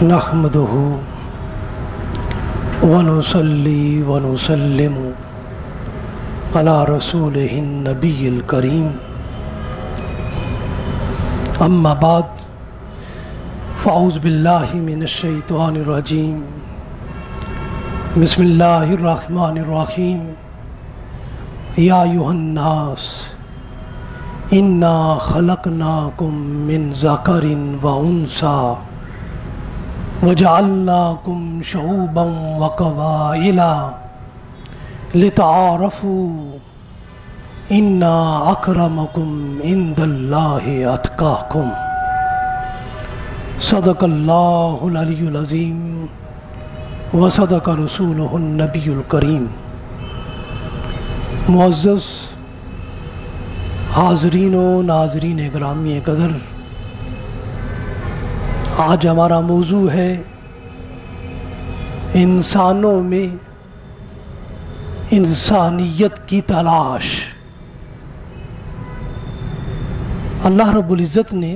نحمده ونصلي ونسلم على رسوله النبي الكريم أما بعد فأعوذ بالله من الشيطان الرجيم بسم الله الرحمن الرحيم يا أيها الناس إنا خلقناكم من ذكر وأنثى وجعلناكم شعوبا وقبائل لتعارفوا إن أكرمكم عند الله أتقاكم صدق الله العلي العظيم وصدق رسوله النبي الكريم۔ معزز حاضرین و ناظرین گرامی قدر، آج ہمارا موضوع ہے انسانوں میں انسانیت کی تلاش۔ اللہ رب العزت نے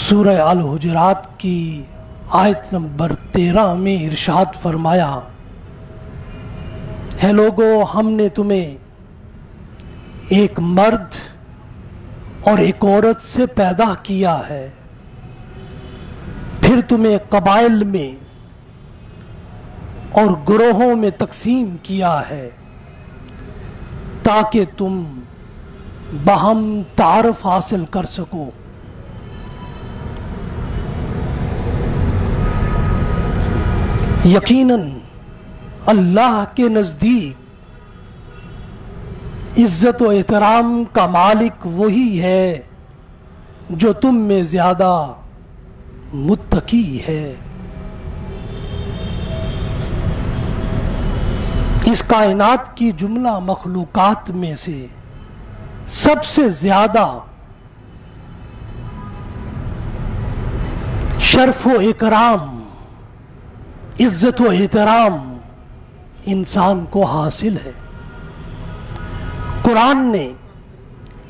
سورہ الحجرات کی آیت نمبر 13 میں ارشاد فرمایا، ہے لوگو ہم نے تمہیں ایک مرد اور ایک عورت سے پیدا کیا ہے، پھر تمہیں قبائل میں اور گروہوں میں تقسیم کیا ہے تاکہ تم باہم تعارف حاصل کر سکو۔ یقیناً اللہ کے نزدیک عزت و احترام کا مالک وہی ہے جو تم میں زیادہ متقی ہے۔ اس کائنات کی جملہ مخلوقات میں سے سب سے زیادہ شرف و اکرام، عزت و احترام انسان کو حاصل ہے۔ قرآن نے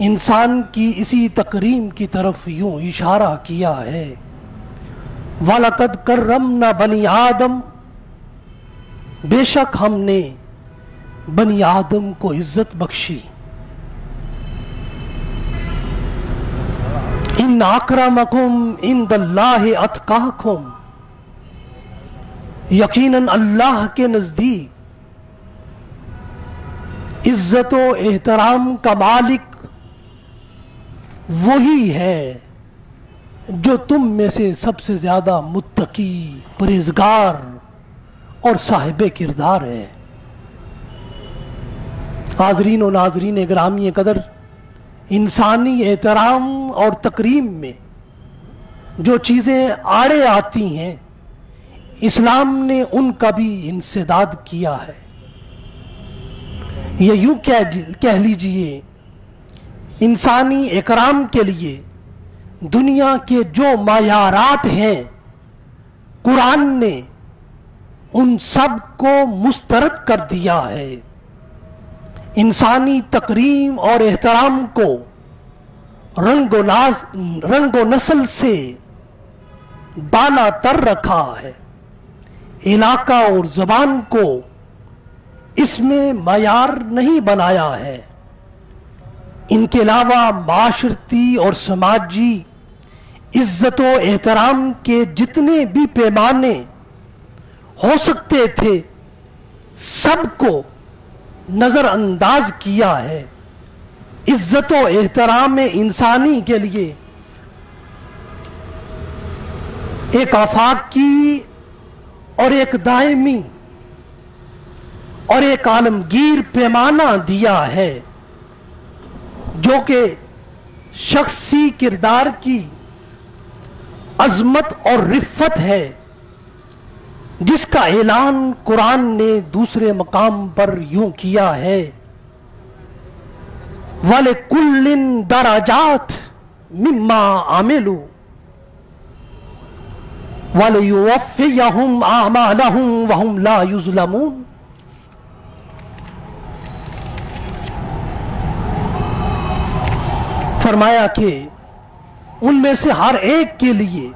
انسان کی اسی تکریم کی طرف یوں اشارہ کیا ہے، وَلَقَدْ كَرَّمْنَا بَنِي آدم، بے شک ہم نے بنی آدم کو عزت بخشی۔ إِنَّ أَكْرَمَكُمْ عِندَ اللَّهِ أَتْقَاكُمْ، یقیناً اللہ کے نزدیک عزت و احترام کا مالک وہی ہے جو تم میں سے سب سے زیادہ متقی، پرہیزگار اور صاحب کردار ہے۔ حاضرین و ناظرین گرامی قدر، انسانی احترام اور تکریم میں جو چیزیں آڑے آتی ہیں، اسلام نے ان کا بھی انسداد کیا ہے۔ یہ یوں کہہ لیجئے، انسانی اکرام کے لیے دنیا کے جو معیارات ہیں، قرآن نے ان سب کو مسترد کر دیا ہے۔ انسانی تکریم اور احترام کو رنگ و نسل سے بالا تر رکھا ہے، علاقہ اور زبان کو اس میں معیار نہیں بنایا ہے۔ ان کے علاوہ معاشرتی اور سماجی عزت و احترام کے جتنے بھی پیمانے ہو سکتے تھے، سب کو نظر انداز کیا ہے۔ عزت و احترام انسانی کے لیے ایک آفاقی اور ایک دائمی اور ایک عالمگیر پیمانہ دیا ہے، جو کہ شخصی کردار کی عظمت اور رفت ہے، جس کا اعلان قرآن نے دوسرے مقام پر یوں کیا ہے، وَلِكُلٍّ دَرَجَاتٍ مِّمَّا عَمِلُوا وَلِيُوَفِّيَهُمْ أَعْمَالَهُمْ وَهُمْ لَا يُظْلَمُونَ۔ فرمایا کہ ان میں سے ہر ایک کے لیے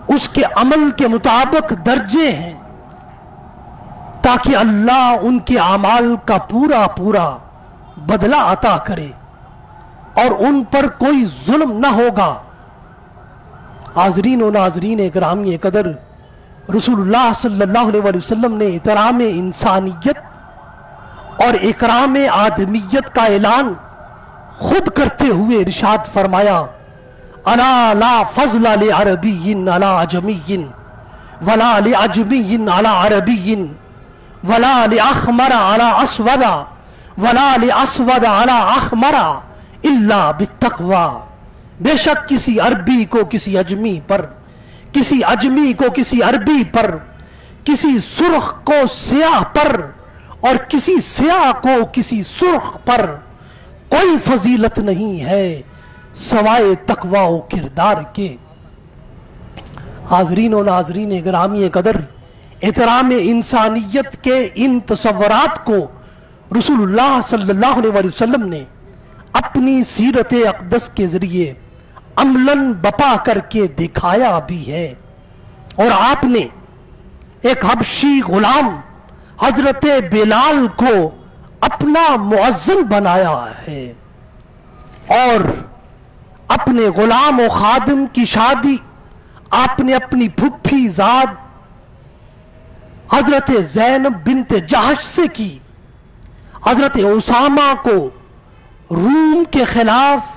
اس کے عمل کے مطابق درجے ہیں، تاکہ اللہ ان کے اعمال کا پورا پورا بدلہ عطا کرے اور ان پر کوئی ظلم نہ ہوگا۔ حاضرین و ناظرین گرامی قدر، رسول اللہ صلی اللہ علیہ وسلم نے احترام انسانیت اور اکرام آدمیت کا اعلان خود کرتے ہوئے ارشاد فرمایا، الا لا فضل لعربی علی عجمی ولا لعجمی علی عربی ولا لاحمر علی اسود ولا لاسود علی احمر الا بالتقوی۔ بے شک کسی عربی کو کسی اجمی پر، کسی اجمی کو کسی عربی پر، کسی سرخ کو سیاہ پر اور کسی سیاہ کو کسی سرخ پر کوئی فضیلت نہیں ہے سوائے تقوی و کردار کے۔ حاضرین و ناظرین گرامی قدر، احترام انسانیت کے ان تصورات کو رسول اللہ صلی اللہ علیہ وسلم نے اپنی سیرت اقدس کے ذریعے عملاً بپا کر کے دکھایا بھی ہے، اور آپ نے ایک حبشی غلام حضرت بلال کو اپنا مؤذن بنایا ہے، اور اپنے غلام و خادم کی شادی آپ نے اپنی پھپھی زاد حضرت زینب بنت جہش سے کی۔ حضرت اسامہ کو روم کے خلاف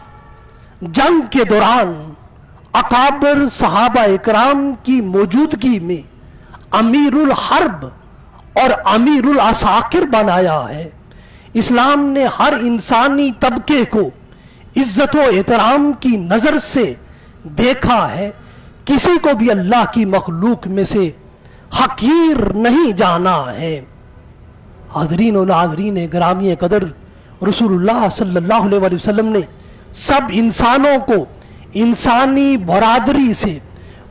جنگ کے دوران اکابر صحابہ اکرام کی موجودگی میں امیر الحرب اور امیر العساکر بنایا ہے۔ اسلام نے ہر انسانی طبقے کو عزت و احترام کی نظر سے دیکھا ہے، کسی کو بھی اللہ کی مخلوق میں سے حقیر نہیں جانا ہے۔ حاضرین و ناظرین گرامی قدر، رسول اللہ صلی اللہ علیہ وسلم نے سب انسانوں کو انسانی برادری سے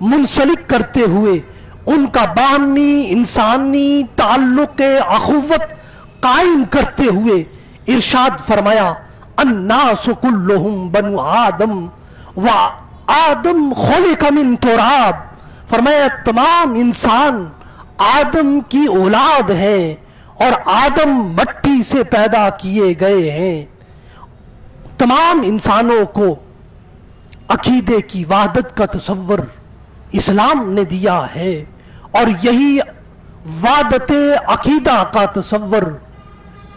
منسلک کرتے ہوئے ان کا باہمی انسانی تعلق اخوت قائم کرتے ہوئے ارشاد فرمایا، الناس کلہم بنو آدم و آدم خلق من تراب۔ فرمایا تمام انسان آدم کی اولاد ہیں اور آدم مٹی سے پیدا کیے گئے ہیں۔ تمام انسانوں کو عقیدے کی وحدت کا تصور اسلام نے دیا ہے، اور یہی وحدت عقیدہ کا تصور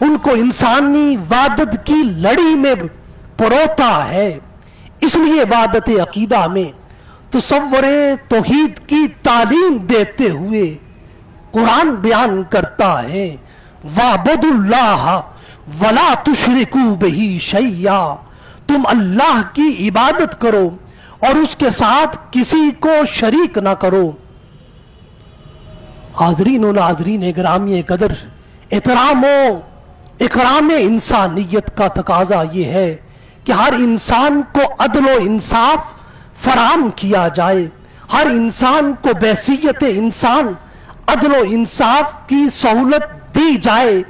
ان کو انسانی وحدت کی لڑی میں پروتا ہے۔ اس لیے وحدت عقیدہ میں تصور توحید کی تعلیم دیتے ہوئے قرآن بیان کرتا ہے، وَاعْبُدُوا اللَّهَ وَلَا تُشْرِكُوا بِهِ شَيْئًا، تم اللہ کی عبادت کرو اور اس کے ساتھ کسی کو شریک نہ کرو۔ حاضرین و ناظرین گرامی قدر، احترام و اکرام انسانیت کا تقاضا یہ ہے کہ ہر انسان کو عدل و انصاف فراہم کیا جائے، ہر انسان کو بحیثیت انسان عدل و انصاف کی سہولت دی جائے۔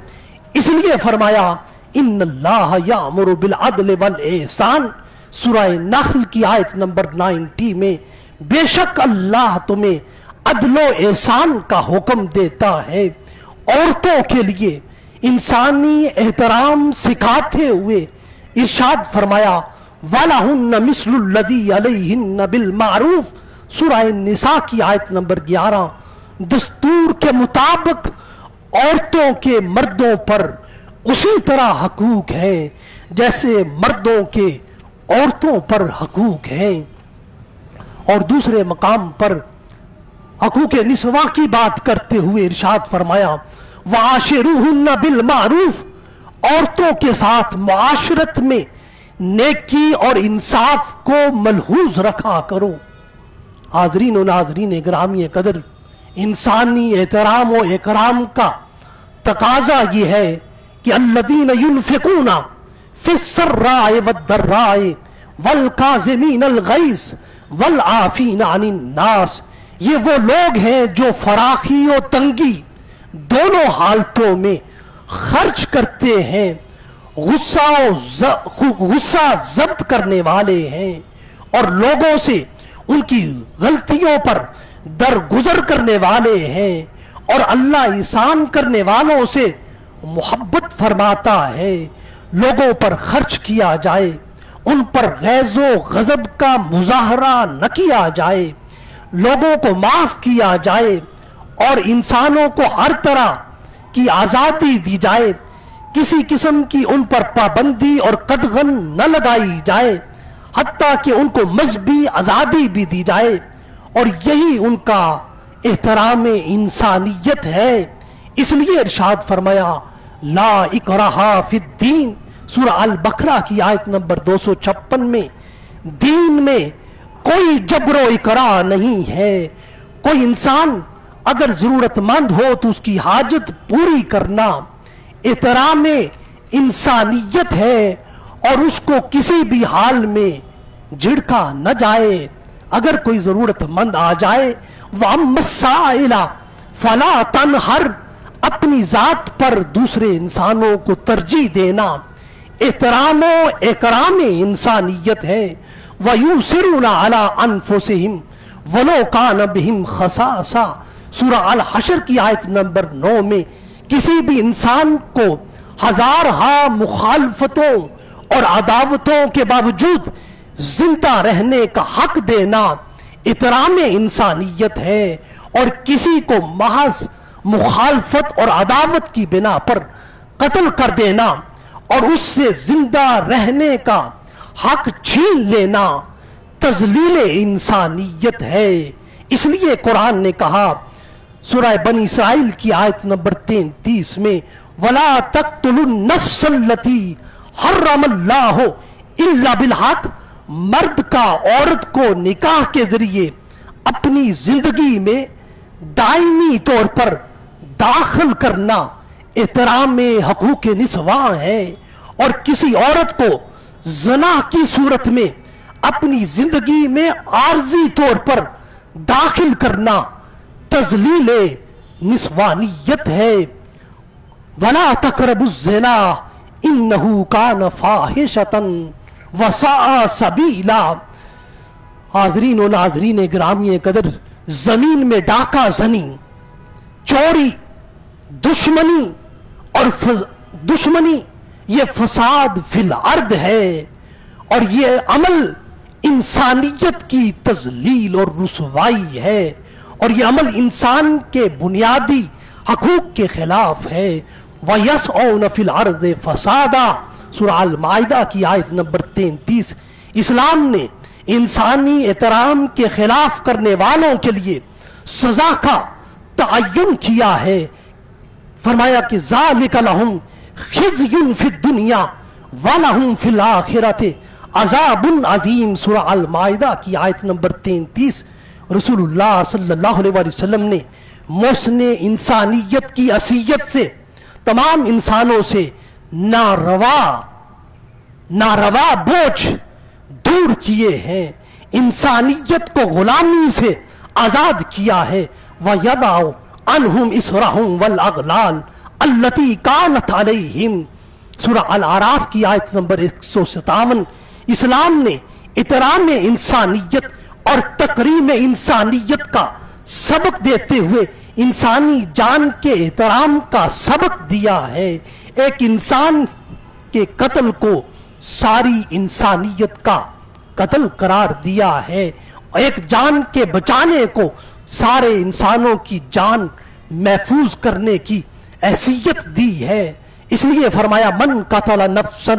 اس لیے فرمایا، ان اللہ یامر بالعدل والاحسان، سورہ نحل کی آیت نمبر 90 میں، بے شک اللہ تمہیں عدل و احسان کا حکم دیتا ہے۔ عورتوں کے لیے انسانی احترام سکھاتے ہوئے ارشاد فرمایا، وَلَهُنَّ مِثْلُ الَّذِي عَلَيْهِنَّ بِالْمَعْرُوفِ، سورہ نساء کی آیت نمبر 11۔ دستور کے مطابق عورتوں کے مردوں پر اسی طرح حقوق ہیں جیسے مردوں کے عورتوں پر حقوق ہیں۔ اور دوسرے مقام پر حقوق نسواں کی بات کرتے ہوئے ارشاد فرمایا، وَعَاشِرُوهُنَّ بِالْمَعْرُوفِ، عورتوں کے ساتھ معاشرت میں نیکی اور انصاف کو ملحوظ رکھا کرو۔ حاضرین و ناظرین گرامی قدر، انسانی احترام و اکرام کا تقاضا یہ ہے کہ الذین ينفقون فی السراء والضراء والکاظمین الغیظ والعافین عن الناس، یہ وہ لوگ ہیں جو فراخی و تنگی دونوں حالتوں میں خرچ کرتے ہیں، غصہ ضبط کرنے والے ہیں، اور لوگوں سے ان کی غلطیوں پر درگزر کرنے والے ہیں اور اللہ احسان کرنے والوں سے محبت فرماتا ہے۔ لوگوں پر خرچ کیا جائے، ان پر غیظ و غضب کا مظاہرہ نہ کیا جائے، لوگوں کو معاف کیا جائے اور انسانوں کو ہر طرح کی آزادی دی جائے، کسی قسم کی ان پر پابندی اور قدغن نہ لگائی جائے، حتیٰ کہ ان کو مذہبی آزادی بھی دی جائے، اور یہی ان کا احترام انسانیت ہے۔ اس لیے ارشاد فرمایا لا اکراہ فی الدین، سورہ البقرہ کی آیت نمبر 256 میں، دین میں کوئی جبر و اکراہ نہیں ہے۔ کوئی انسان اگر ضرورت مند ہو تو اس کی حاجت پوری کرنا احترام انسانیت ہے، اور اس کو کسی بھی حال میں جھڑکا نہ جائے۔ اگر کوئی ضرورت مند آ جائے وَأَمَّا السَّائِلَ فَلَا تَنْهَرْ، اپنی ذات پر دوسرے انسانوں کو ترجیح دینا احترام و اکرام انسانیت ہے۔ وَيُؤْثِرُونَ عَلَىٰ أَنفُسِهِمْ وَلَوْ كَانَ بِهِمْ خَصَاصَةٌ، سورہ الحشر کی آیت نمبر 9 میں کسی بھی انسان کو ہزارہا مخالفتوں اور عداوتوں کے باوجود زندہ رہنے کا حق دینا احترام انسانیت ہے، اور کسی کو محض مخالفت اور عداوت کی بنا پر قتل کر دینا اور اس سے زندہ رہنے کا حق چھین لینا تذلیل انسانیت ہے۔ اس لیے قرآن نے کہا سورہ بنی اسرائیل کی آیت نمبر 33 میں وَلَا تَقْتُلُوا النَّفْسَ الَّتِي حَرَّمَ اللَّهُ إِلَّا بِالْحَقِّ، مرد کا عورت کو نکاح کے ذریعے اپنی زندگی میں دائمی طور پر داخل کرنا احترام حقوق نسواں ہے، اور کسی عورت کو زنا کی صورت میں اپنی زندگی میں عارضی طور پر داخل کرنا تذلیل نسوانیت ہے۔ وَلَا تَقْرَبُوا الزِّنَا إِنَّهُ كَانَ فَاحِشَةً وَسَاءَ سَبِيلًا۔ حاضرین و ناظرین گرامی قدر، زمین میں ڈاکہ زنی، چوری، دشمنی اور دشمنی یہ فساد فی الارض ہے، اور یہ عمل انسانیت کی تذلیل اور رسوائی ہے، اور یہ عمل انسان کے بنیادی حقوق کے خلاف ہے۔ وَيَسْعَوْنَ فِي الْأَرْضِ فَسَادًا، سورہ المائدہ کی آیت نمبر 33۔ اسلام نے انسانی احترام کے خلاف کرنے والوں کے لیے سزا کا تعین کیا ہے۔ فرمایا کہ ذَلِكَ لَهُمْ خِزْيٌ فِي الدُّنْيَا وَلَهُمْ فِي الْآخِرَةِ عَذَابٌ عَظِيمٌ، سورہ المائدہ کی آیت نمبر 33۔ رسول اللہ صلی اللہ علیہ وسلم نے محسن انسانیت کی حیثیت سے تمام انسانوں سے ناروا بوجھ دور کیے ہیں، انسانیت کو غلامی سے آزاد کیا ہے۔ وَيَضَعُ عَنْهُمْ إِصْرَهُمْ وَالْأَغْلَالَ الَّتِي كَانَتْ عَلَيْهِمْ، سورہ الاعراف کی آیت نمبر 157۔ اسلام نے احترام انسانیت اور تکریم انسانیت کا سبق دیتے ہوئے انسانی جان کے احترام کا سبق دیا ہے۔ ایک انسان کے قتل کو ساری انسانیت کا قتل قرار دیا ہے، ایک جان کے بچانے کو سارے انسانوں کی جان محفوظ کرنے کی حیثیت دی ہے۔ اس لیے فرمایا من قتل نفسا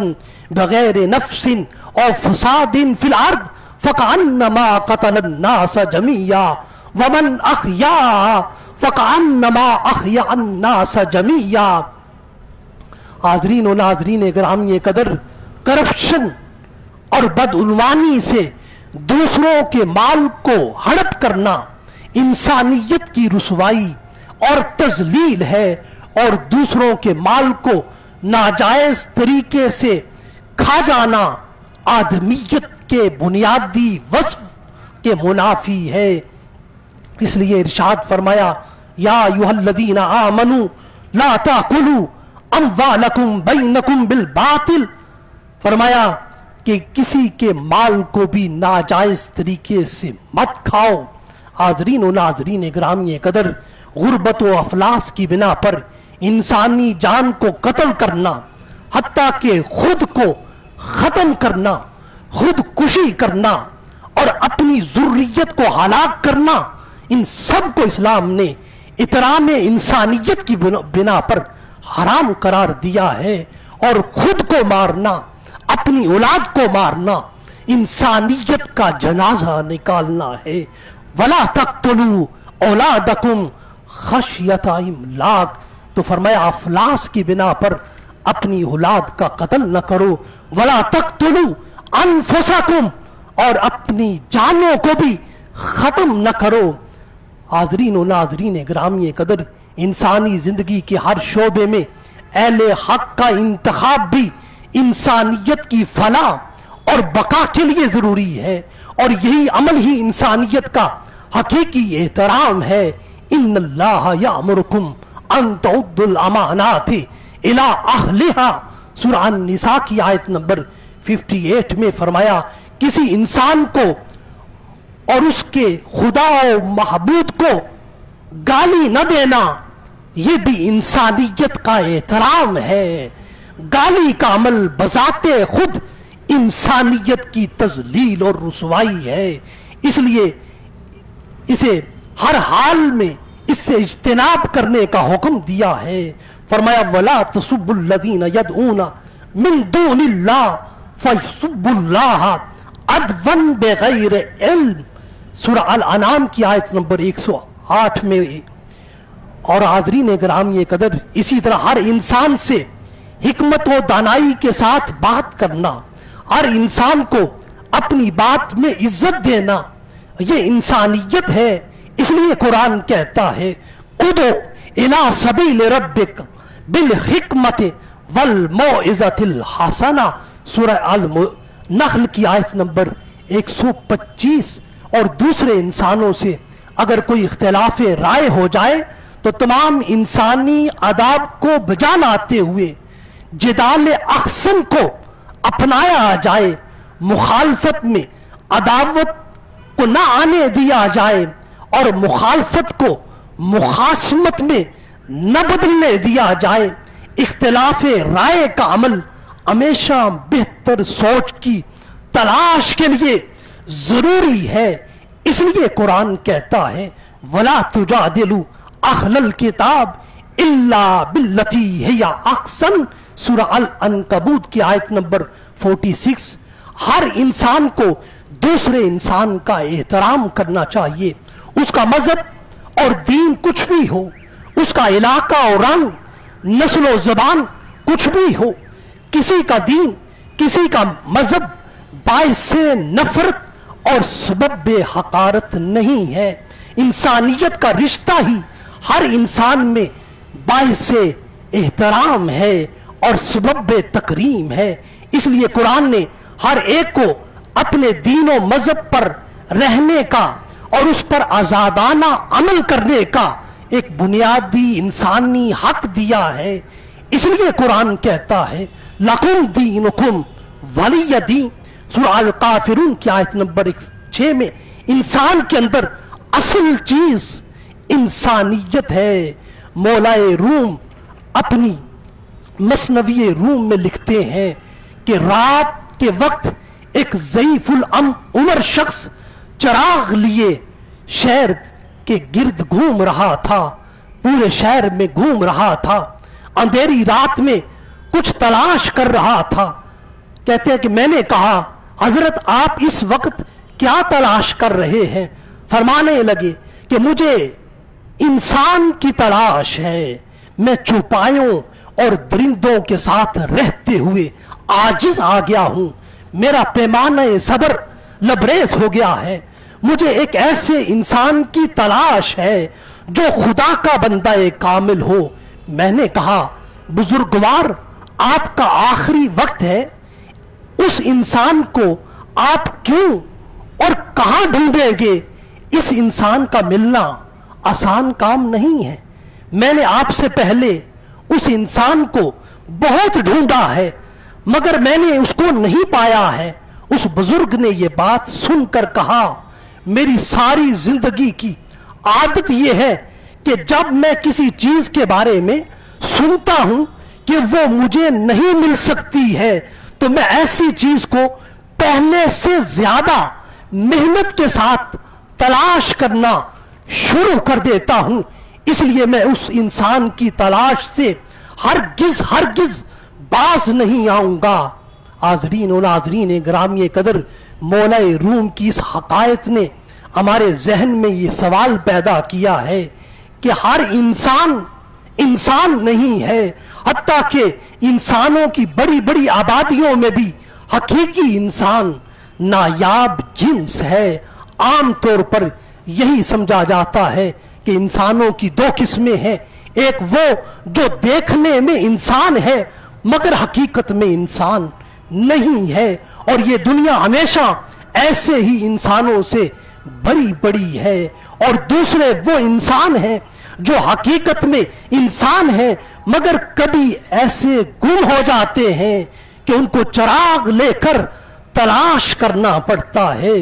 بغیر نفس او فساد فی الارض فکأنما قتل الناس جميعا ومن احیاها فکأنما احیا الناس جميعا۔ حاضرین و ناظرین گرامی قدر، کرپشن اور بدعنوانی سے دوسروں کے مال کو ہڑپ کرنا انسانیت کی رسوائی اور تذلیل ہے، اور دوسروں کے مال کو ناجائز طریقے سے کھا جانا آدمیت کے بنیادی وصف کے منافی ہے۔ اس لیے ارشاد فرمایا یا ایھا الذین آمنوا لا تاکلوا اموالکم بینکم بالباطل، فرمایا کہ کسی کے مال کو بھی ناجائز طریقے سے مت کھاؤ۔ حاضرین و ناظرین گرامی قدر، غربت و افلاس کی بنا پر انسانی جان کو قتل کرنا، حتیٰ کہ خود کو ختم کرنا، خود کشی کرنا اور اپنی ذریت کو ہلاک کرنا، ان سب کو اسلام نے احترام انسانیت کی بنا پر حرام قرار دیا ہے۔ اور خود کو مارنا، اپنی اولاد کو مارنا، انسانیت کا جنازہ نکالنا ہے۔ وَلَا تَقْتُلُوا أَوْلَادَكُمْ خَشْيَةَ إِمْلَاقٍ، تو فرمایا افلاس کی بنا پر اپنی اولاد کا قتل نہ کرو۔ وَلَا تَقْتُلُوا أَنفُسَكُمْ، اور اپنی جانوں کو بھی ختم نہ کرو۔ حاضرین و ناظرین گرامی قدر، انسانی زندگی کے ہر شعبے میں اہل حق کا انتخاب بھی انسانیت کی فلاح اور بقا کے لیے ضروری ہے، اور یہی عمل ہی انسانیت کا حقیقی احترام ہے۔ ان اللہ یامرکم ان تعدوا الامانات الی اہلھا، سورہ النساء کی آیت نمبر 58 میں فرمایا کسی انسان کو اور اس کے خدا و معبود کو گالی نہ دینا، یہ بھی انسانیت کا احترام ہے۔ گالی کا عمل بذات خود انسانیت کی تذلیل اور رسوائی ہے، اس لیے اسے ہر حال میں اس سے اجتناب کرنے کا حکم دیا ہے۔ فرمایا وَلَا تَسُبُّوا الَّذِينَ يَدْعُونَ مِن دُونِ اللَّهِ فَيَسُبُّوا اللَّهَ عَدْوًا بِغَيْرِ عِلْمٍ، سورہ الانعام کی آیت نمبر 108 میں۔ اور حاضرین گرامی قدر، اسی طرح ہر انسان سے حکمت و دانائی کے ساتھ بات کرنا، ہر انسان کو اپنی بات میں عزت دینا، یہ انسانیت ہے۔ اس لیے قرآن کہتا ہے ادعو الی سبیل ربک بالحکمت والموعظۃ الحسنہ، سورہ النحل کی آیت نمبر 125۔ اور دوسرے انسانوں سے اگر کوئی اختلاف رائے ہو جائے تو تمام انسانی آداب کو بجا لاتے ہوئے جدال احسن کو اپنایا جائے، مخالفت میں عداوت کو نہ آنے دیا جائے اور مخالفت کو مخاصمت میں نہ بدلنے دیا جائے۔ اختلاف رائے کا عمل ہمیشہ بہتر سوچ کی تلاش کے لیے ضروری ہے۔ اس لیے قرآن کہتا ہے وَلَا تُجَادِلُوا أَهْلَ الْكِتَابِ إِلَّا بِالَّتِي هِيَ أَحْسَنُ، سورہ العنکبوت کی آیت نمبر 46۔ ہر انسان کو دوسرے انسان کا احترام کرنا چاہیے، اس کا مذہب اور دین کچھ بھی ہو، اس کا علاقہ اور رنگ، نسل و زبان کچھ بھی ہو، کسی کا دین، کسی کا مذہب باعث نفرت اور سبب حقارت نہیں ہے۔ انسانیت کا رشتہ ہی ہر انسان میں باعث احترام ہے اور سبب تکریم ہے۔ اس لیے قرآن نے ہر ایک کو اپنے دین و مذہب پر رہنے کا اور اس پر آزادانہ عمل کرنے کا ایک بنیادی انسانی حق دیا ہے۔ اس لیے قرآن کہتا ہے لَكُمْ دِينُكُمْ وَلِيَّ دِينِ، سورہ الکافرون کی آیت نمبر 6 میں۔ انسان کے اندر اصل چیز انسانیت ہے۔ مولائے روم اپنی مثنوی روم میں لکھتے ہیں کہ رات کے وقت ایک ضعیف العمر شخص چراغ لیے شہر کے گرد گھوم رہا تھا، پورے شہر میں گھوم رہا تھا، اندھیری رات میں کچھ تلاش کر رہا تھا۔ کہتے ہیں کہ میں نے کہا حضرت آپ اس وقت کیا تلاش کر رہے ہیں؟ فرمانے لگے کہ مجھے انسان کی تلاش ہے، میں چوپایوں اور درندوں کے ساتھ رہتے ہوئے عاجز آ گیا ہوں، میرا پیمانہ صبر لبریز ہو گیا ہے، مجھے ایک ایسے انسان کی تلاش ہے جو خدا کا بندہ کامل ہو۔ میں نے کہا بزرگوار آپ کا آخری وقت ہے، اس انسان کو آپ کیوں اور کہاں ڈھونڈیں گے؟ اس انسان کا ملنا آسان کام نہیں ہے، میں نے آپ سے پہلے اس انسان کو بہت ڈھونڈا ہے، مگر میں نے اس کو نہیں پایا ہے۔ اس بزرگ نے یہ بات سن کر کہا، میری ساری زندگی کی عادت یہ ہے کہ جب میں کسی چیز کے بارے میں سنتا ہوں کہ وہ مجھے نہیں مل سکتی ہے تو میں ایسی چیز کو پہلے سے زیادہ محنت کے ساتھ تلاش کرنا شروع کر دیتا ہوں، اس لیے میں اس انسان کی تلاش سے ہرگز باز نہیں آؤں گا۔ حاضرین و ناظرین گرامی قدر، مولا روم کی اس حقائق نے ہمارے ذہن میں یہ سوال پیدا کیا ہے کہ ہر انسان نہیں ہے، حتیٰ کہ انسانوں کی بڑی بڑی آبادیوں میں بھی حقیقی انسان نایاب جنس ہے۔ عام طور پر یہی سمجھا جاتا ہے کہ انسانوں کی دو قسمیں ہیں، ایک وہ جو دیکھنے میں انسان ہے مگر حقیقت میں انسان نہیں ہے، اور یہ دنیا ہمیشہ ایسے ہی انسانوں سے بڑی ہے، اور دوسرے وہ انسان ہیں جو حقیقت میں انسان ہیں مگر کبھی ایسے گم ہو جاتے ہیں کہ ان کو چراغ لے کر تلاش کرنا پڑتا ہے۔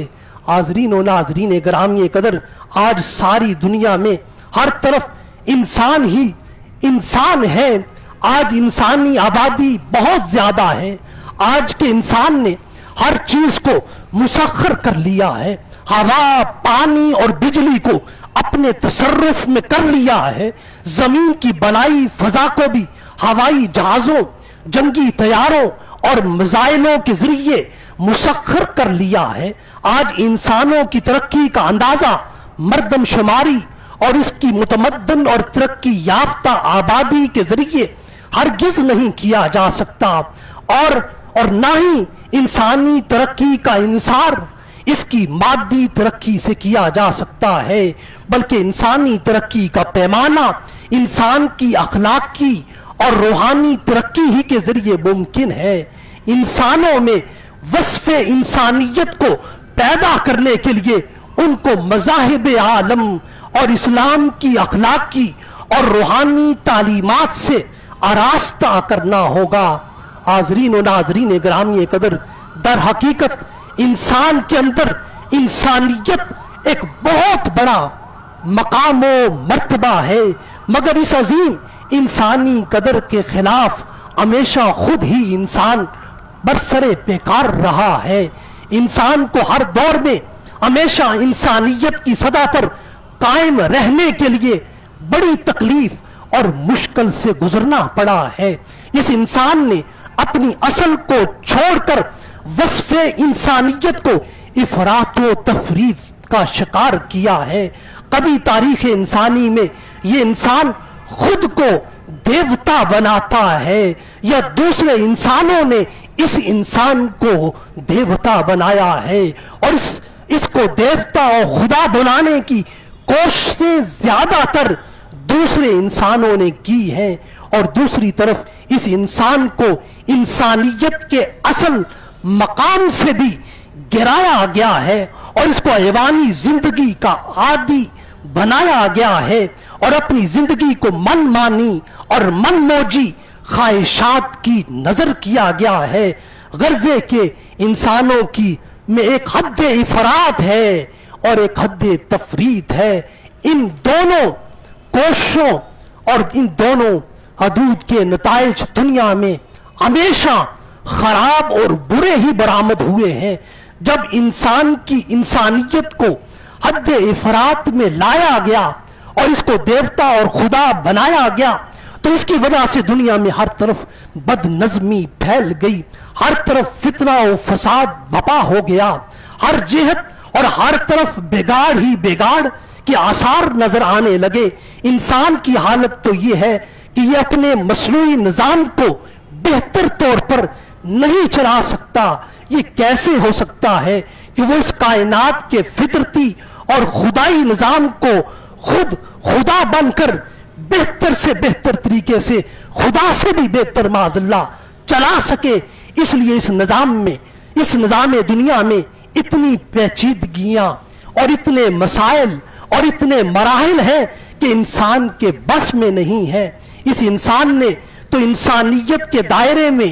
حاضرین و ناظرین گرامی قدر، آج ساری دنیا میں ہر طرف انسان ہی انسان ہے۔ آج انسانی آبادی بہت زیادہ ہے۔ آج کے انسان نے ہر چیز کو مسخر کر لیا ہے، ہوا، پانی اور بجلی کو اپنے تصرف میں کر لیا ہے، زمین کی بلائی فضا کو بھی ہوائی جہازوں، جنگی طیاروں اور میزائلوں کے ذریعے مسخر کر لیا ہے۔ آج انسانوں کی ترقی کا اندازہ مردم شماری اور اس کی متمدن اور ترقی یافتہ آبادی کے ذریعے ہرگز نہیں کیا جا سکتا، اور نہ ہی انسانی ترقی کا انحصار اس کی مادی ترقی سے کیا جا سکتا ہے، بلکہ انسانی ترقی کا پیمانہ انسان کی اخلاقی اور روحانی ترقی ہی کے ذریعے ممکن ہے۔ انسانوں میں وصف انسانیت کو پیدا کرنے کے لیے ان کو مذاہب عالم اور اسلام کی اخلاقی اور روحانی تعلیمات سے آراستہ کرنا ہوگا۔ حاضرین و ناظرین گرامی قدر، در حقیقت انسان کے اندر انسانیت ایک بہت بڑا مقام و مرتبہ ہے، مگر اس عظیم انسانی قدر کے خلاف ہمیشہ خود ہی انسان برسرے پیکار رہا ہے۔ انسان کو ہر دور میں ہمیشہ انسانیت کی سطح پر قائم رہنے کے لیے بڑی تکلیف اور مشکل سے گزرنا پڑا ہے۔ اس انسان نے اپنی اصل کو چھوڑ کر وصف انسانیت کو افراط و تفریط کا شکار کیا ہے۔ کبھی تاریخ انسانی میں یہ انسان خود کو دیوتا بناتا ہے یا دوسرے انسانوں نے اس انسان کو دیوتا بنایا ہے، اور اس کو دیوتا اور خدا بنانے کی کوششیں زیادہ تر دوسرے انسانوں نے کی ہیں، اور دوسری طرف اس انسان کو انسانیت کے اصل مقام سے بھی گرایا گیا ہے، اور اس کو حیوانی زندگی کا عادی بنایا گیا ہے، اور اپنی زندگی کو من مانی اور من موجی خواہشات کی نظر کیا گیا ہے۔ غرضے کے انسانوں کی میں ایک حد افراط ہے اور ایک حد تفریط ہے۔ ان دونوں کوششوں اور ان دونوں حدود کے نتائج دنیا میں ہمیشہ خراب اور برے ہی برآمد ہوئے ہیں۔ جب انسان کی انسانیت کو حد افراط میں لایا گیا اور اس کو دیوتا اور خدا بنایا گیا تو اس کی وجہ سے دنیا میں ہر طرف بد نظمی پھیل گئی، ہر طرف فتنہ و فساد بپا ہو گیا، ہر جہت اور ہر طرف بگاڑ ہی بگاڑ کے آثار نظر آنے لگے۔ انسان کی حالت تو یہ ہے کہ یہ اپنے مصنوعی نظام کو بہتر طور پر نہیں چلا سکتا۔ یہ کیسے ہو سکتا ہے کہ وہ اس کائنات کے فطرتی اور خدائی نظام کو خود خدا بن کر بہتر سے بہتر طریقے سے، خدا سے بھی بہتر معاذ اللہ، چلا سکے؟ اس لیے اس نظام دنیا میں اتنی پیچیدگیاں اور اتنے مسائل اور اتنے مراحل ہیں کہ انسان کے بس میں نہیں ہے۔ اس انسان نے تو انسانیت کے دائرے میں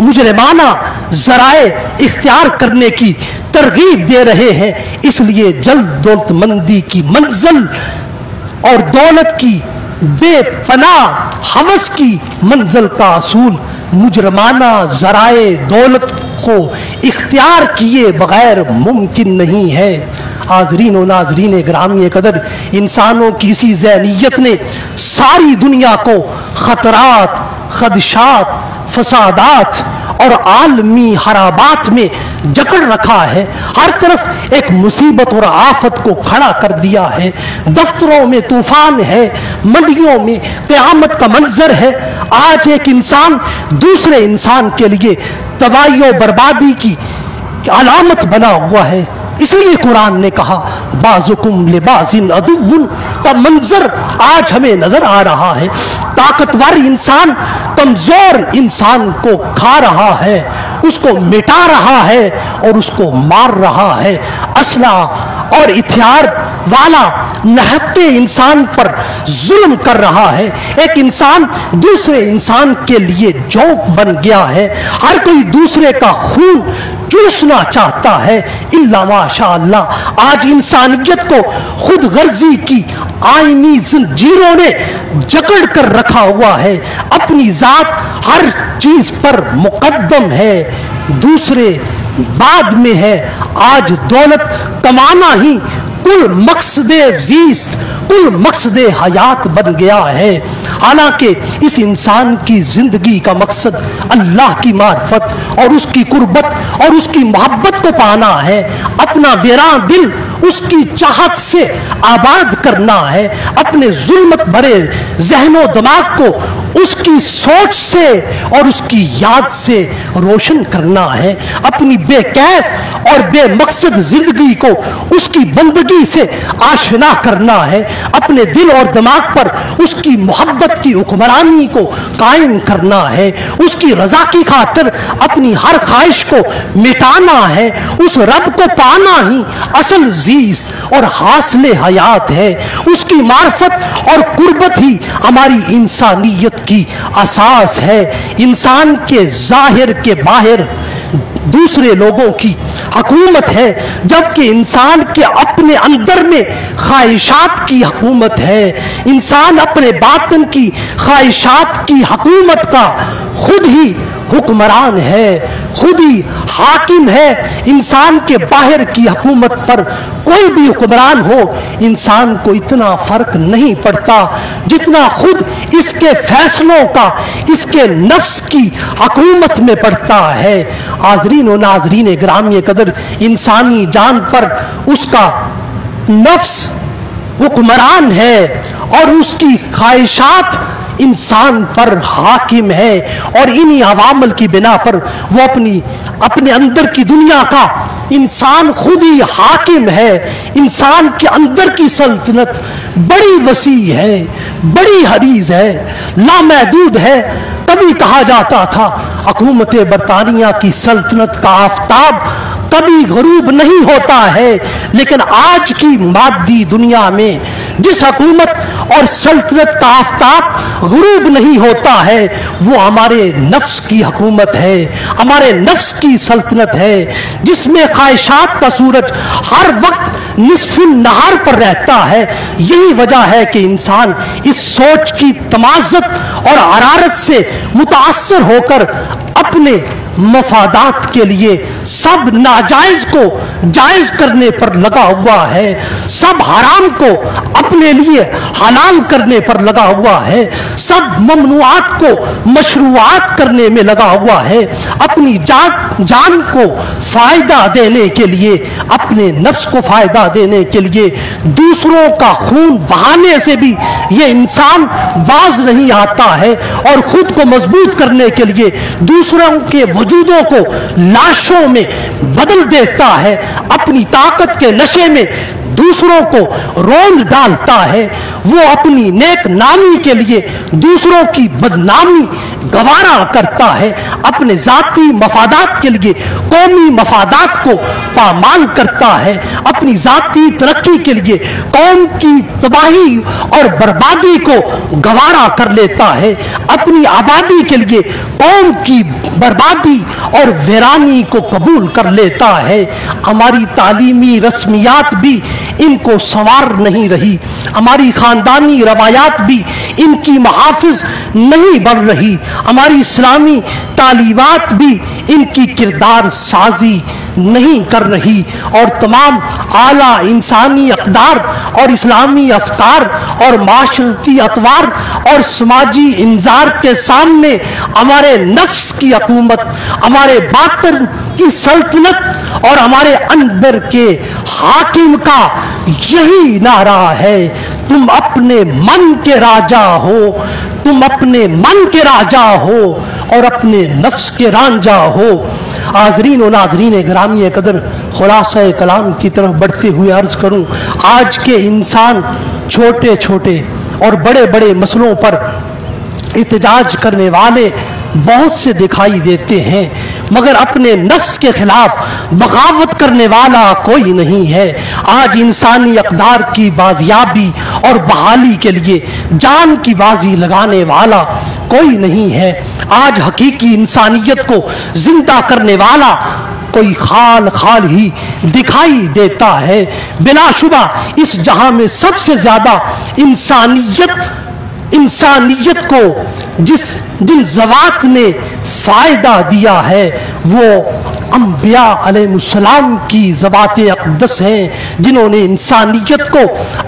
مجرمانہ ذرائع اختیار کرنے کی ترغیب دے رہے ہیں. اس لیے جلد دولت مندی کی منزل اور دولت کی بے پناہ ہوس کی منزل کا اصول مجرمانہ ذرائع دولت کو اختیار کیے بغیر ممکن نہیں ہے. حاضرین و ناظرین گرامی قدر، انسانوں کی اسی ذہنیت نے ساری دنیا کو خطرات، خدشات، فسادات اور عالمی خرابات میں جکڑ رکھا ہے. ہر طرف ایک مصیبت اور آفت کو کھڑا کر دیا ہے. دفتروں میں طوفان ہے، منڈیوں میں قیامت کا منظر ہے. آج ایک انسان دوسرے انسان کے لیے تباہی و بربادی کی علامت بنا ہوا ہے. اس لیے قرآن نے کہا بعضکم لبعض عدو کا منظر آج ہمیں نظر آ رہا ہے. طاقتور انسان کمزور انسان کو کھا رہا ہے، اس کو مٹا رہا ہے اور اس کو مار رہا ہے. اسلحہ اور ہتھیار والا نہتے انسان پر ظلم کر رہا ہے. ایک انسان دوسرے انسان کے لیے جوک بن گیا ہے. ہر کوئی دوسرے کا خون چوسنا چاہتا ہے الا ماشاء اللہ. آج انسانیت کو خود غرضی کی آئینی زنجیروں نے جکڑ کر رکھا ہوا ہے. اپنی ذات ہر چیز پر مقدم ہے، دوسرے بعد میں ہے. آج دولت کمانا ہی کل مقصد زیست، کل مقصد حیات بن گیا ہے. حالانکہ اس انسان کی زندگی کا مقصد اللہ کی معرفت اور اس کی قربت اور اس کی محبت کو پانا ہے. اپنا ویراں دل اس کی چاہت سے آباد کرنا ہے. اپنے ظلمت بھرے ذہن و دماغ کو اس کی سوچ سے اور اس کی یاد سے روشن کرنا ہے. اپنی بے کیف اور بے مقصد زندگی کو اس کی بندگی سے آشنا کرنا ہے. اپنے دل اور دماغ پر اس کی محبت کی حکمرانی کو قائم کرنا ہے. اس کی رضا کی خاطر اپنی ہر خواہش کو مٹانا ہے. اس رب کو پانا ہی اصل زیست اور حاصل حیات ہے. اس کی معرفت اور قربت ہی ہماری انسانیت کی اساس ہے. انسان کے ظاہر کے باہر دوسرے لوگوں کی حکومت ہے، جبکہ انسان کے اپنے اندر میں خواہشات کی حکومت ہے. انسان اپنے باطن کی خواہشات کی حکومت کا خود ہی حکمران ہے، خود ہی حاکم ہے. انسان کے باہر کی حکومت پر کوئی بھی حکمران ہو، انسان کو اتنا فرق نہیں پڑتا جتنا خود اس کے فیصلوں کا اس کے نفس کی حکومت میں پڑتا ہے. حاضرین و ناظرین گرامی قدر، انسانی جان پر اس کا نفس حکمران ہے اور اس کی خواہشات انسان پر حاکم ہے. اور انہی عوامل کی بنا پر وہ اپنے اندر کی دنیا کا انسان خود ہی حاکم ہے. انسان کے اندر کی سلطنت بڑی وسیع ہے، بڑی حریص ہے، لامحدود ہے. کبھی کہا جاتا تھا حکومت برطانیہ کی سلطنت کا آفتاب کبھی غروب نہیں ہوتا ہے، لیکن آج کی مادی دنیا میں جس حکومت اور سلطنت کا آفتاب غروب نہیں ہوتا ہے وہ ہمارے نفس کی حکومت ہے، ہمارے نفس کی سلطنت ہے، جس میں خواہشات کا سورج ہر وقت نصف النہار پر رہتا ہے. یہی وجہ ہے کہ انسان اس سوچ کی تمازت اور حرارت سے متاثر ہو کر اپنے مفادات کے لیے سب ناجائز کو جائز کرنے پر لگا ہوا ہے، سب حرام کو اپنے لیے حلال کرنے پر لگا ہوا ہے، سب ممنوعات کو مشروعات کرنے میں لگا ہوا ہے. اپنی جان کو فائدہ دینے کے لیے، اپنے نفس کو فائدہ دینے کے لیے دوسروں کا خون بہانے سے بھی یہ انسان باز نہیں آتا ہے، اور خود کو مضبوط کرنے کے لیے دوسروں کے وجودوں کو لاشوں میں بدل دیتا ہے. اپنی طاقت کے نشے میں دوسروں کو روند ڈالتا ہے، وہ اپنی نیک نامی کے لیے دوسروں کی بدنامی گوارا کرتا ہے، اپنے ذاتی مفادات کے لیے قومی مفادات کو پامال کرتا ہے، اپنی ذاتی ترقی کے لیے قوم کی تباہی اور بربادی کو گوارا کر لیتا ہے، اپنی آبادی کے لیے قوم کی بربادی اور ویرانی کو قبول کر لیتا ہے۔ ہماری تعلیمی رسمیات بھی ان کو سنوار نہیں رہی، ہماری خاندانی روایات بھی ان کی محافظ نہیں بن رہی، ہماری اسلامی تعلیمات بھی ان کی کردار سازی نہیں کر رہی، اور تمام اعلیٰ انسانی اقدار اور اسلامی افکار اور معاشرتی اطوار اور سماجی انظار کے سامنے ہمارے نفس کی حکومت، ہمارے باطن کی سلطنت اور ہمارے اندر کے حاکم کا یہی نعرہ ہے، تم اپنے من کے راجا ہو، تم اپنے من کے راجا ہو اور اپنے نفس کے رانجا ہو۔ حاضرین و ناظرین گرامی قدر، خلاصہ کلام کی طرف بڑھتے ہوئے عرض کروں، آج کے انسان چھوٹے چھوٹے اور بڑے بڑے مسئلوں پر احتجاج کرنے والے بہت سے دکھائی دیتے ہیں، مگر اپنے نفس کے خلاف بغاوت کرنے والا کوئی نہیں ہے۔ آج انسانی اقدار کی بازیابی اور بحالی کے لیے جان کی بازی لگانے والا کوئی نہیں ہے۔ آج حقیقی انسانیت کو زندہ کرنے والا کوئی خال خال ہی دکھائی دیتا ہے۔ بلا شبہ اس جہاں میں سب سے زیادہ انسانیت کو جن ذوات نے فائدہ دیا ہے وہ انبیاء علیہ السلام کی ذوات اقدس ہیں، جنہوں نے انسانیت کو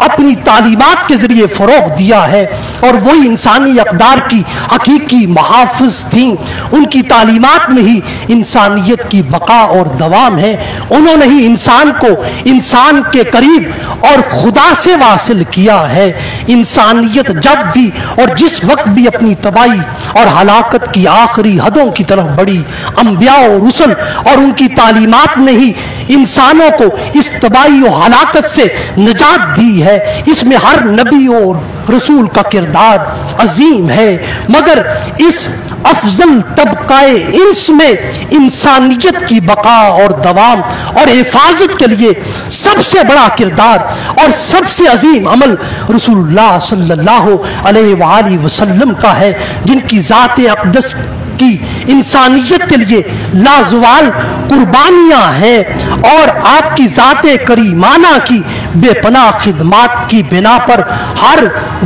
اپنی تعلیمات کے ذریعے فروغ دیا ہے، اور وہی انسانی اقدار کی حقیقی محافظ تھیں۔ ان کی تعلیمات میں ہی انسانیت کی بقا اور دوام ہے۔ انہوں نے ہی انسان کو انسان کے قریب اور خدا سے واصل کیا ہے۔ انسانیت جب بھی اور جس وقت بھی اپنی تباہی اور ہلاکت کی آخری حدوں کی طرف بڑھی، انبیاء و رسل اور ان کی تعلیمات نے ہی انسانوں کو اس تباہی و ہلاکت سے نجات دی ہے۔ اس میں ہر نبی اور رسول کا کردار عظیم ہے، مگر اس افضل طبقہ انس میں انسانیت کی بقا اور دوام اور حفاظت کے لیے سب سے بڑا کردار اور سب سے عظیم عمل رسول اللہ صلی اللہ علیہ وآلہ وسلم کا ہے، جن کی ذات اقدس کی انسانیت کے لیے لازوال قربانیاں ہیں، اور آپ کی ذات کریمانہ کی بے پناہ خدمات کی بنا پر ہر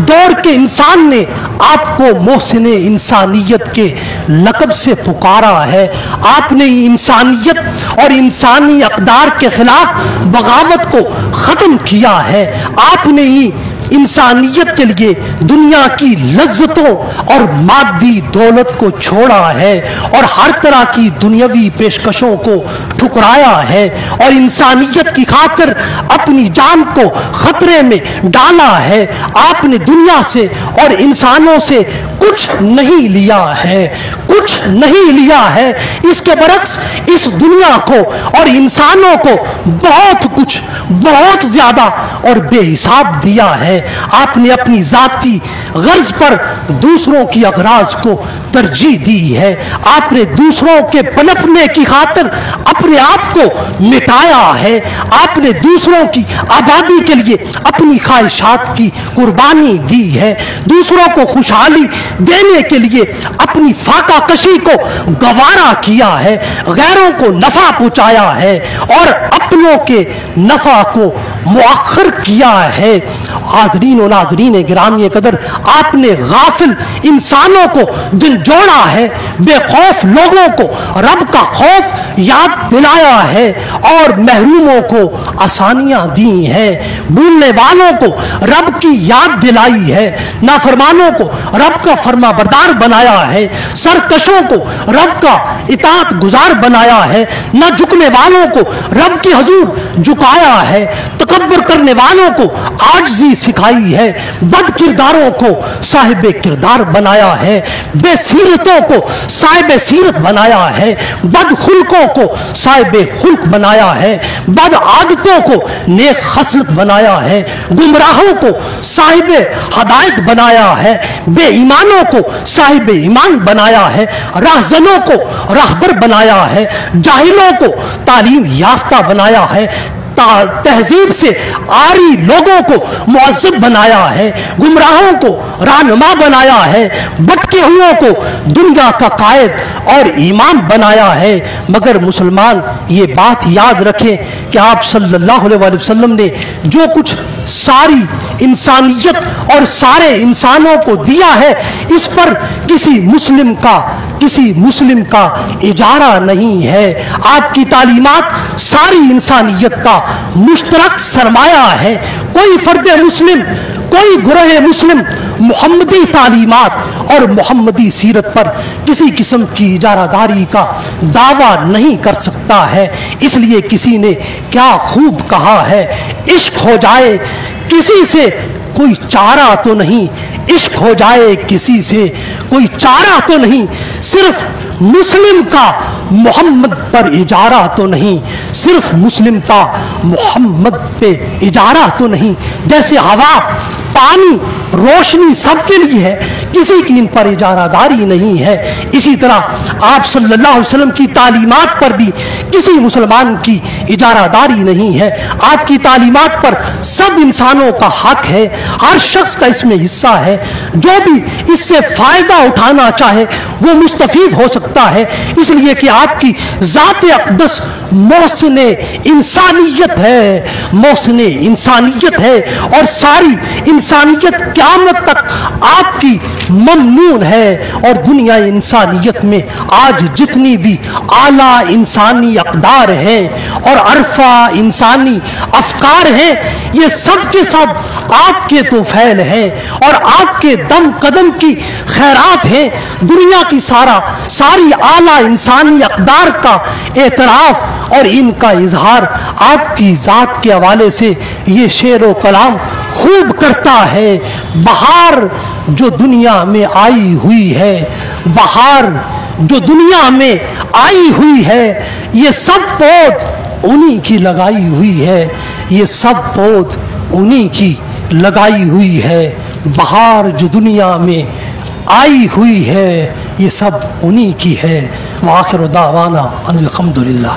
دور کے انسان نے آپ کو محسن انسانیت کے لقب سے پکارا ہے۔ آپ نے انسانیت اور انسانی اقدار کے خلاف بغاوت کو ختم کیا ہے۔ آپ نے ہی انسانیت کے لیے دنیا کی لذتوں اور مادی دولت کو چھوڑا ہے، اور ہر طرح کی دنیاوی پیشکشوں کو ٹھکرایا ہے، اور انسانیت کی خاطر اپنی جان کو خطرے میں ڈالا ہے۔ آپ نے دنیا سے اور انسانوں سے کچھ نہیں لیا ہے، کچھ نہیں لیا ہے۔ اس کے برعکس اس دنیا کو اور انسانوں کو بہت کچھ، بہت زیادہ اور بے حساب دیا ہے۔ آپ نے اپنی ذاتی غرض پر دوسروں کی اغراض کو ترجیح دی ہے۔ آپ نے دوسروں کے پنپنے کی خاطر اپنے آپ کو مٹایا ہے۔ آپ نے دوسروں کی آبادی کے لیے اپنی خواہشات کی قربانی دی ہے۔ دوسروں کو خوشحالی دینے کے لیے اپنی فاقہ کشی کو گوارا کیا ہے، غیروں کو نفع پہنچایا ہے اور اپنوں کے نفع کو مؤخر کیا ہے۔ حاضرین و ناظرین گرامی قدر، آپ نے غافل انسانوں کو جن جوڑا ہے، بے خوف لوگوں کو رب کا خوف یاد دلایا ہے، اور محروموں کو آسانیاں دی ہیں، بھولنے والوں کو رب رب کی یاد دلائی ہے، نافرمانوں کو رب کا فرما بردار بنایا ہے، سرکشوں کو رب کا اطاعت گزار بنایا ہے، نہ جھکنے والوں کو رب کی حضور جھکایا ہے، تکبر کرنے والوں کو عاجزی سکھائی ہے، بد کرداروں کو صاحب کردار بنایا ہے، بے سیرتوں کو صاحب سیرت بنایا ہے، بد خلقوں کو صاحب خلق بنایا ہے، بد عادتوں کو نیک خصلت بنایا ہے، گمراہوں کو صاحب ہدایت بنایا ہے، بے ایمانوں کو صاحب ایمان بنایا ہے، راہزنوں کو راہبر بنایا ہے، جاہلوں کو تعلیم یافتہ بنایا ہے، تہذیب سے عاری لوگوں کو معذب بنایا ہے، گمراہوں کو رہنما بنایا ہے، بھٹکے ہوئوں کو دنیا کا قائد اور امام بنایا ہے۔ مگر مسلمان یہ بات یاد رکھیں کہ آپ صلی اللہ علیہ وسلم نے جو کچھ ساری انسانیت اور سارے انسانوں کو دیا ہے، اس پر کسی مسلم کا اجارہ نہیں ہے۔ آپ کی تعلیمات ساری انسانیت کا مشترک سرمایہ ہے۔ کوئی فرد مسلم، کوئی گروہ مسلم محمدی تعلیمات اور محمدی سیرت پر کسی قسم کی اجارہ داری کا دعویٰ نہیں کر سکتا ہے۔ اس لیے کسی نے کیا خوب کہا ہے، عشق ہو جائے کسی سے کوئی چارہ تو نہیں، عشق ہو جائے کسی سے کوئی چارہ تو نہیں، صرف مسلم کا محمد پر اجارہ تو نہیں، صرف مسلم کا محمد پہ اجارہ تو نہیں۔ جیسے ہوا، پانی، روشنی سب کے لیے ہے، کسی کی ان پر اجارہ داری نہیں ہے، اسی طرح آپ صلی اللہ علیہ وسلم کی تعلیمات پر بھی کسی مسلمان کی اجارہ داری نہیں ہے۔ آپ کی تعلیمات پر سب انسانوں کا حق ہے، ہر شخص کا اس میں حصہ ہے، جو بھی اس سے فائدہ اٹھانا چاہے وہ مستفید ہو سکتا ہے، اس لیے کہ آپ کی ذات اقدس محسن انسانیت ہے، محسن انسانیت ہے، اور ساری انسانیت قیامت تک آپ کی ممنون ہے۔ اور دنیا انسانیت میں آج جتنی بھی اعلیٰ انسانی اقدار ہیں اور عرفہ انسانی افکار ہیں، یہ سب کے سب آپ کے توفیل ہیں اور آپ کے دم قدم کی خیرات ہیں۔ دنیا کی ساری اعلیٰ انسانی اقدار کا اعتراف اور ان کا اظہار آپ کی ذات کے حوالے سے یہ شعر و کلام خوب کرتا ہے۔ بہار جو دنیا میں آئی ہوئی ہے، بہار جو دنیا میں آئی ہوئی ہے، یہ سب پود انہی کی لگائی ہوئی ہے، یہ سب پود انہی کی لگائی ہوئی ہے۔ بہار جو دنیا میں آئی ہوئی ہے، یہ سب انہی کی ہے۔ وآخر دعوانا ان الحمدللہ۔